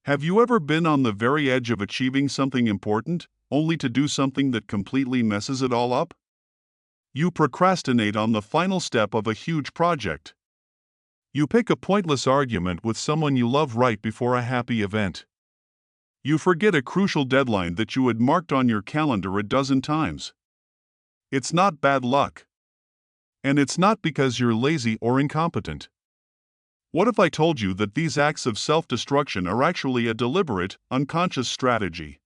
Have you ever been on the very edge of achieving something important, only to do something that completely messes it all up? You procrastinate on the final step of a huge project. You pick a pointless argument with someone you love right before a happy event. You forget a crucial deadline that you had marked on your calendar a dozen times. It's not bad luck. And it's not because you're lazy or incompetent. What if I told you that these acts of self-destruction are actually a deliberate, unconscious strategy?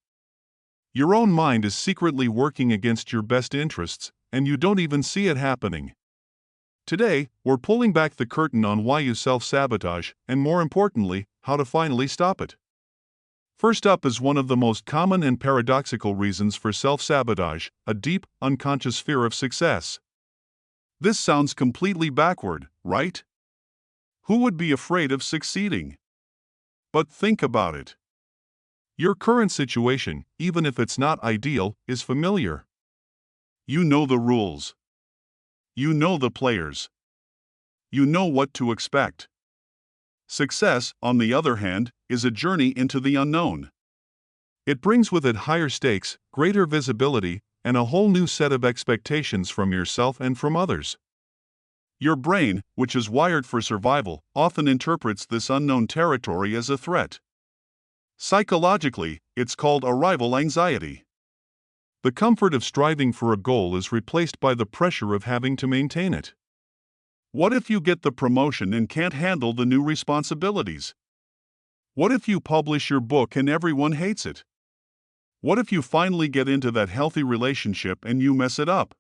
Your own mind is secretly working against your best interests, and you don't even see it happening. Today, we're pulling back the curtain on why you self-sabotage, and more importantly, how to finally stop it. First up is one of the most common and paradoxical reasons for self-sabotage: a deep, unconscious fear of success. This sounds completely backward, right? Who would be afraid of succeeding? But think about it. Your current situation, even if it's not ideal, is familiar. You know the rules. You know the players. You know what to expect. Success, on the other hand, is a journey into the unknown. It brings with it higher stakes, greater visibility, and a whole new set of expectations from yourself and from others. Your brain, which is wired for survival, often interprets this unknown territory as a threat. Psychologically, it's called arrival anxiety. The comfort of striving for a goal is replaced by the pressure of having to maintain it. What if you get the promotion and can't handle the new responsibilities? What if you publish your book and everyone hates it? What if you finally get into that healthy relationship and you mess it up?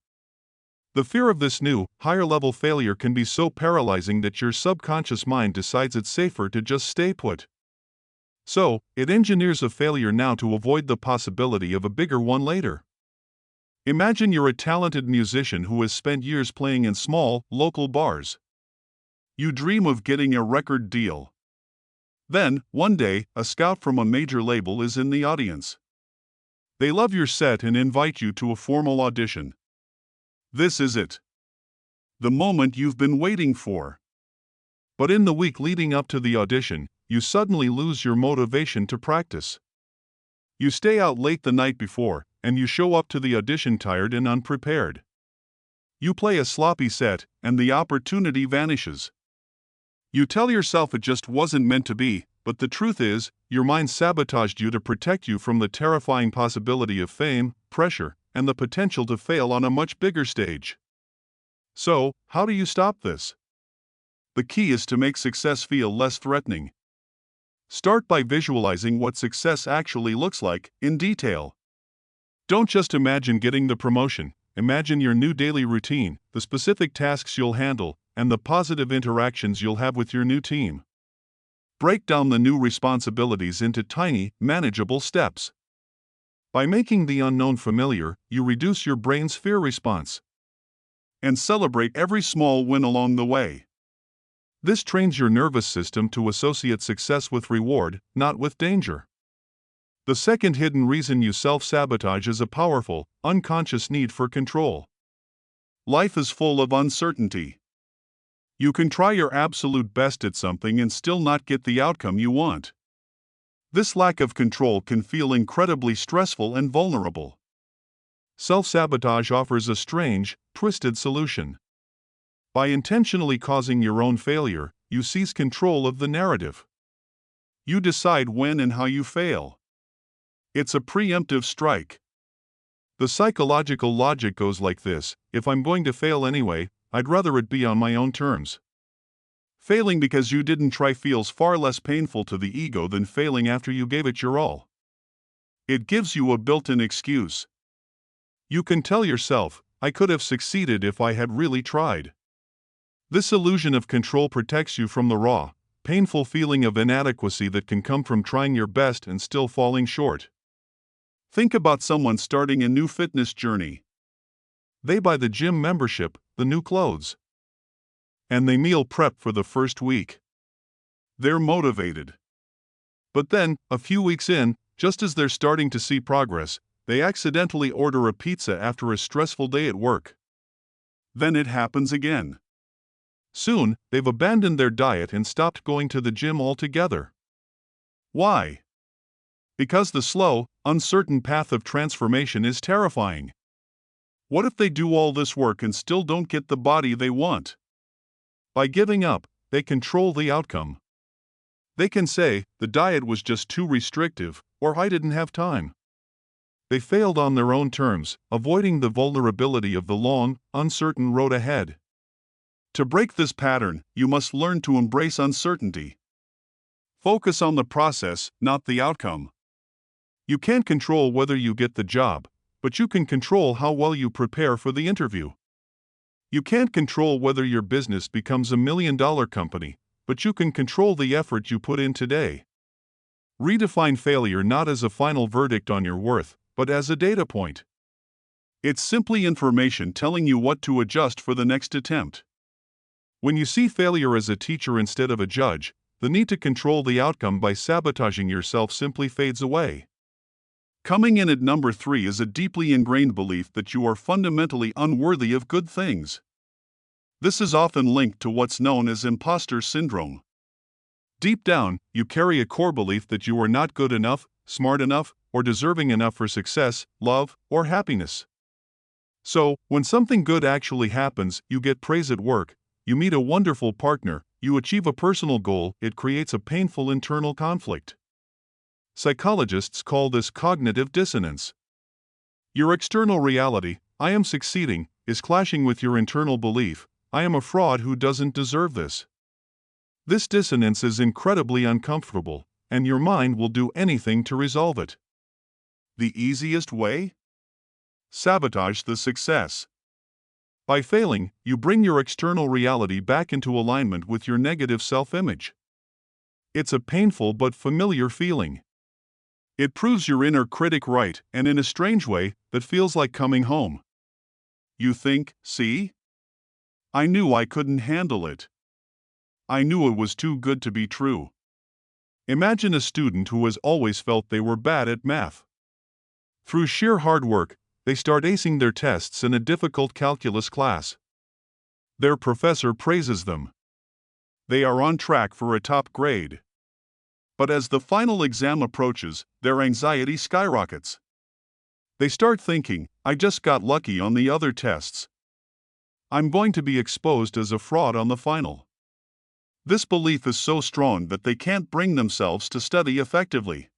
The fear of this new, higher-level failure can be so paralyzing that your subconscious mind decides it's safer to just stay put. So, it engineers a failure now to avoid the possibility of a bigger one later. Imagine you're a talented musician who has spent years playing in small, local bars. You dream of getting a record deal. Then, one day, a scout from a major label is in the audience. They love your set and invite you to a formal audition. This is it. The moment you've been waiting for. But in the week leading up to the audition, you suddenly lose your motivation to practice. You stay out late the night before, and you show up to the audition tired and unprepared. You play a sloppy set, and the opportunity vanishes. You tell yourself it just wasn't meant to be, but the truth is, your mind sabotaged you to protect you from the terrifying possibility of fame, pressure, and the potential to fail on a much bigger stage. So, how do you stop this? The key is to make success feel less threatening. Start by visualizing what success actually looks like, in detail. Don't just imagine getting the promotion, imagine your new daily routine, the specific tasks you'll handle, and the positive interactions you'll have with your new team. Break down the new responsibilities into tiny, manageable steps. By making the unknown familiar, you reduce your brain's fear response. And celebrate every small win along the way. This trains your nervous system to associate success with reward, not with danger. The second hidden reason you self-sabotage is a powerful, unconscious need for control. Life is full of uncertainty. You can try your absolute best at something and still not get the outcome you want. This lack of control can feel incredibly stressful and vulnerable. Self-sabotage offers a strange, twisted solution. By intentionally causing your own failure, you seize control of the narrative. You decide when and how you fail. It's a preemptive strike. The psychological logic goes like this: if I'm going to fail anyway, I'd rather it be on my own terms. Failing because you didn't try feels far less painful to the ego than failing after you gave it your all. It gives you a built-in excuse. You can tell yourself, I could have succeeded if I had really tried. This illusion of control protects you from the raw, painful feeling of inadequacy that can come from trying your best and still falling short. Think about someone starting a new fitness journey. They buy the gym membership, the new clothes, and they meal prep for the first week. They're motivated. But then, a few weeks in, just as they're starting to see progress, they accidentally order a pizza after a stressful day at work. Then it happens again. Soon, they've abandoned their diet and stopped going to the gym altogether. Why? Because the slow, uncertain path of transformation is terrifying. What if they do all this work and still don't get the body they want? By giving up, they control the outcome. They can say, the diet was just too restrictive, or I didn't have time. They failed on their own terms, avoiding the vulnerability of the long, uncertain road ahead. To break this pattern, you must learn to embrace uncertainty. Focus on the process, not the outcome. You can't control whether you get the job, but you can control how well you prepare for the interview. You can't control whether your business becomes $1 million company, but you can control the effort you put in today. Redefine failure not as a final verdict on your worth, but as a data point. It's simply information telling you what to adjust for the next attempt. When you see failure as a teacher instead of a judge, the need to control the outcome by sabotaging yourself simply fades away. Coming in at number 3 is a deeply ingrained belief that you are fundamentally unworthy of good things. This is often linked to what's known as imposter syndrome. Deep down, you carry a core belief that you are not good enough, smart enough, or deserving enough for success, love, or happiness. So, when something good actually happens, you get praise at work, you meet a wonderful partner, you achieve a personal goal, it creates a painful internal conflict. Psychologists call this cognitive dissonance. Your external reality, I am succeeding, is clashing with your internal belief, I am a fraud who doesn't deserve this. This dissonance is incredibly uncomfortable, and your mind will do anything to resolve it. The easiest way? Sabotage the success. By failing, you bring your external reality back into alignment with your negative self-image. It's a painful but familiar feeling. It proves your inner critic right, and in a strange way, that feels like coming home. You think, see? I knew I couldn't handle it. I knew it was too good to be true. Imagine a student who has always felt they were bad at math. Through sheer hard work, they start acing their tests in a difficult calculus class. Their professor praises them. They are on track for a top grade. But as the final exam approaches, their anxiety skyrockets. They start thinking, I just got lucky on the other tests. I'm going to be exposed as a fraud on the final. This belief is so strong that they can't bring themselves to study effectively.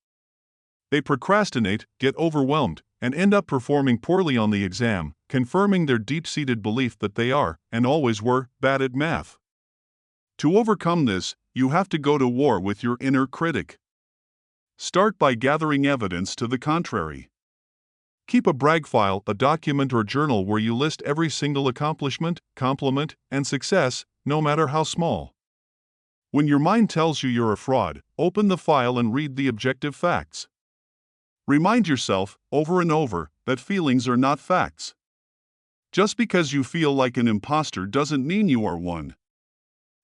They procrastinate, get overwhelmed, and end up performing poorly on the exam, confirming their deep-seated belief that they are, and always were, bad at math. To overcome this, you have to go to war with your inner critic. Start by gathering evidence to the contrary. Keep a brag file, a document or journal where you list every single accomplishment, compliment, and success, no matter how small. When your mind tells you you're a fraud, open the file and read the objective facts. Remind yourself, over and over, that feelings are not facts. Just because you feel like an imposter doesn't mean you are one.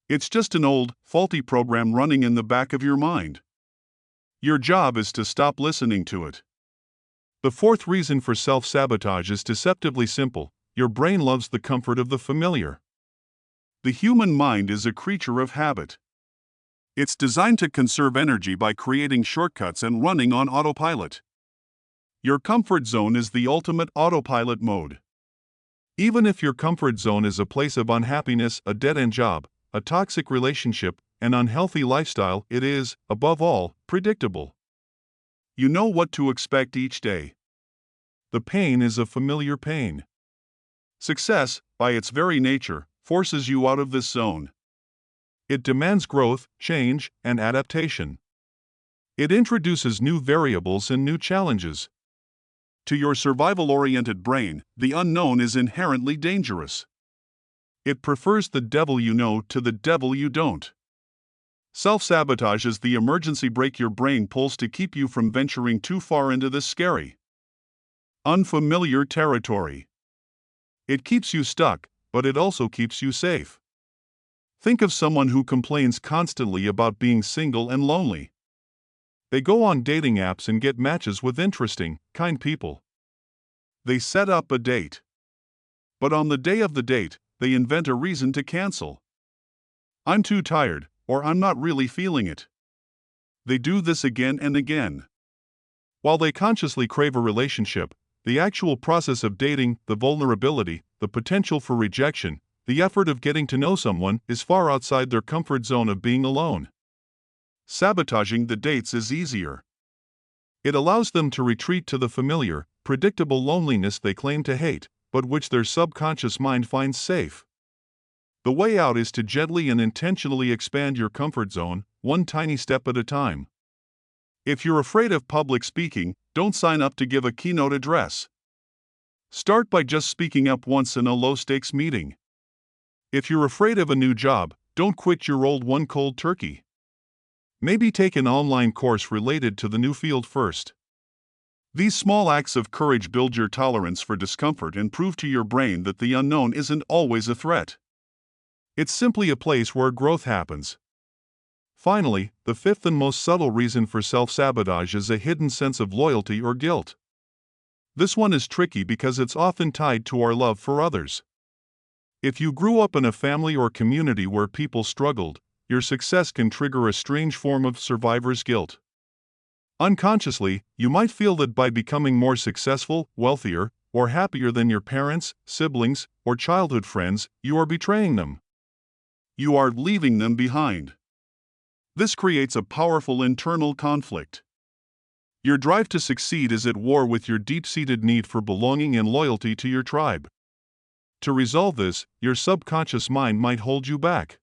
It's just an old, faulty program running in the back of your mind. Your job is to stop listening to it. The fourth reason for self-sabotage is deceptively simple: your brain loves the comfort of the familiar. The human mind is a creature of habit. It's designed to conserve energy by creating shortcuts and running on autopilot. Your comfort zone is the ultimate autopilot mode. Even if your comfort zone is a place of unhappiness, a dead-end job, a toxic relationship, an unhealthy lifestyle, it is, above all, predictable. You know what to expect each day. The pain is a familiar pain. Success, by its very nature, forces you out of this zone. It demands growth, change, and adaptation. It introduces new variables and new challenges. To your survival-oriented brain, the unknown is inherently dangerous. It prefers the devil you know to the devil you don't. Self-sabotage is the emergency brake your brain pulls to keep you from venturing too far into this scary, unfamiliar territory. It keeps you stuck, but it also keeps you safe. Think of someone who complains constantly about being single and lonely. They go on dating apps and get matches with interesting, kind people. They set up a date. But on the day of the date, they invent a reason to cancel. I'm too tired, or I'm not really feeling it. They do this again and again. While they consciously crave a relationship, the actual process of dating, the vulnerability, the potential for rejection, the effort of getting to know someone is far outside their comfort zone of being alone. Sabotaging the dates is easier. It allows them to retreat to the familiar, predictable loneliness they claim to hate, but which their subconscious mind finds safe. The way out is to gently and intentionally expand your comfort zone, one tiny step at a time. If you're afraid of public speaking, don't sign up to give a keynote address. Start by just speaking up once in a low-stakes meeting. If you're afraid of a new job, don't quit your old one cold turkey. Maybe take an online course related to the new field first. These small acts of courage build your tolerance for discomfort and prove to your brain that the unknown isn't always a threat. It's simply a place where growth happens. Finally, the fifth and most subtle reason for self-sabotage is a hidden sense of loyalty or guilt. This one is tricky because it's often tied to our love for others. If you grew up in a family or community where people struggled, your success can trigger a strange form of survivor's guilt. Unconsciously, you might feel that by becoming more successful, wealthier, or happier than your parents, siblings, or childhood friends, you are betraying them. You are leaving them behind. This creates a powerful internal conflict. Your drive to succeed is at war with your deep-seated need for belonging and loyalty to your tribe. To resolve this, your subconscious mind might hold you back.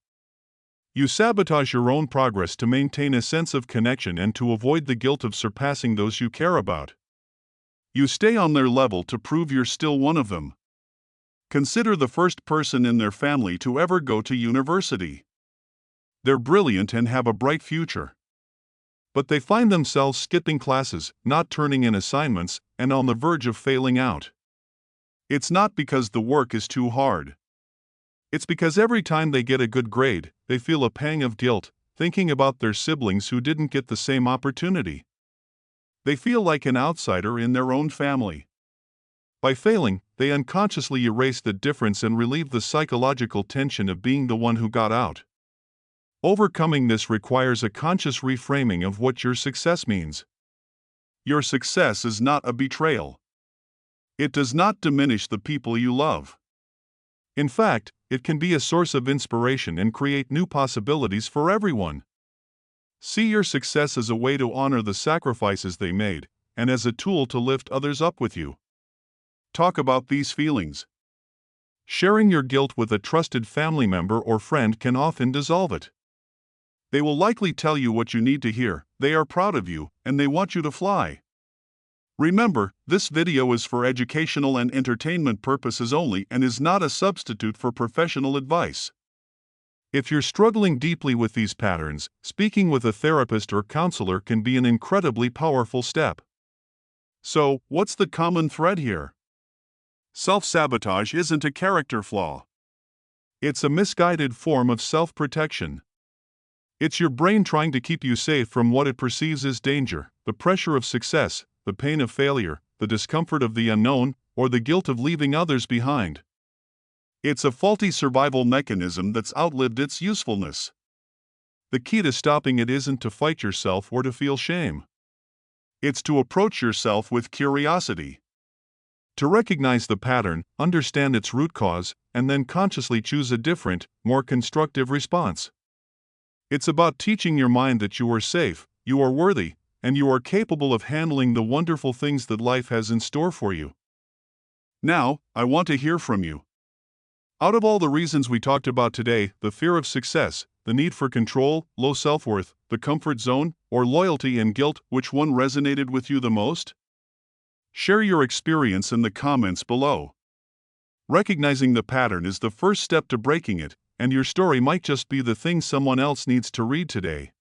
You sabotage your own progress to maintain a sense of connection and to avoid the guilt of surpassing those you care about. You stay on their level to prove you're still one of them. Consider the first person in their family to ever go to university. They're brilliant and have a bright future. But they find themselves skipping classes, not turning in assignments, and on the verge of failing out. It's not because the work is too hard. It's because every time they get a good grade, they feel a pang of guilt, thinking about their siblings who didn't get the same opportunity. They feel like an outsider in their own family. By failing, they unconsciously erase the difference and relieve the psychological tension of being the one who got out. Overcoming this requires a conscious reframing of what your success means. Your success is not a betrayal. It does not diminish the people you love. In fact, it can be a source of inspiration and create new possibilities for everyone. See your success as a way to honor the sacrifices they made, and as a tool to lift others up with you. Talk about these feelings. Sharing your guilt with a trusted family member or friend can often dissolve it. They will likely tell you what you need to hear, they are proud of you, and they want you to fly. Remember, this video is for educational and entertainment purposes only and is not a substitute for professional advice. If you're struggling deeply with these patterns, speaking with a therapist or counselor can be an incredibly powerful step. So, what's the common thread here? Self-sabotage isn't a character flaw. It's a misguided form of self-protection. It's your brain trying to keep you safe from what it perceives as danger, the pressure of success, the pain of failure, the discomfort of the unknown, or the guilt of leaving others behind. It's a faulty survival mechanism that's outlived its usefulness. The key to stopping it isn't to fight yourself or to feel shame. It's to approach yourself with curiosity. To recognize the pattern, understand its root cause, and then consciously choose a different, more constructive response. It's about teaching your mind that you are safe, you are worthy, and you are capable of handling the wonderful things that life has in store for you. Now, I want to hear from you. Out of all the reasons we talked about today, the fear of success, the need for control, low self-worth, the comfort zone, or loyalty and guilt, which one resonated with you the most? Share your experience in the comments below. Recognizing the pattern is the first step to breaking it, and your story might just be the thing someone else needs to read today.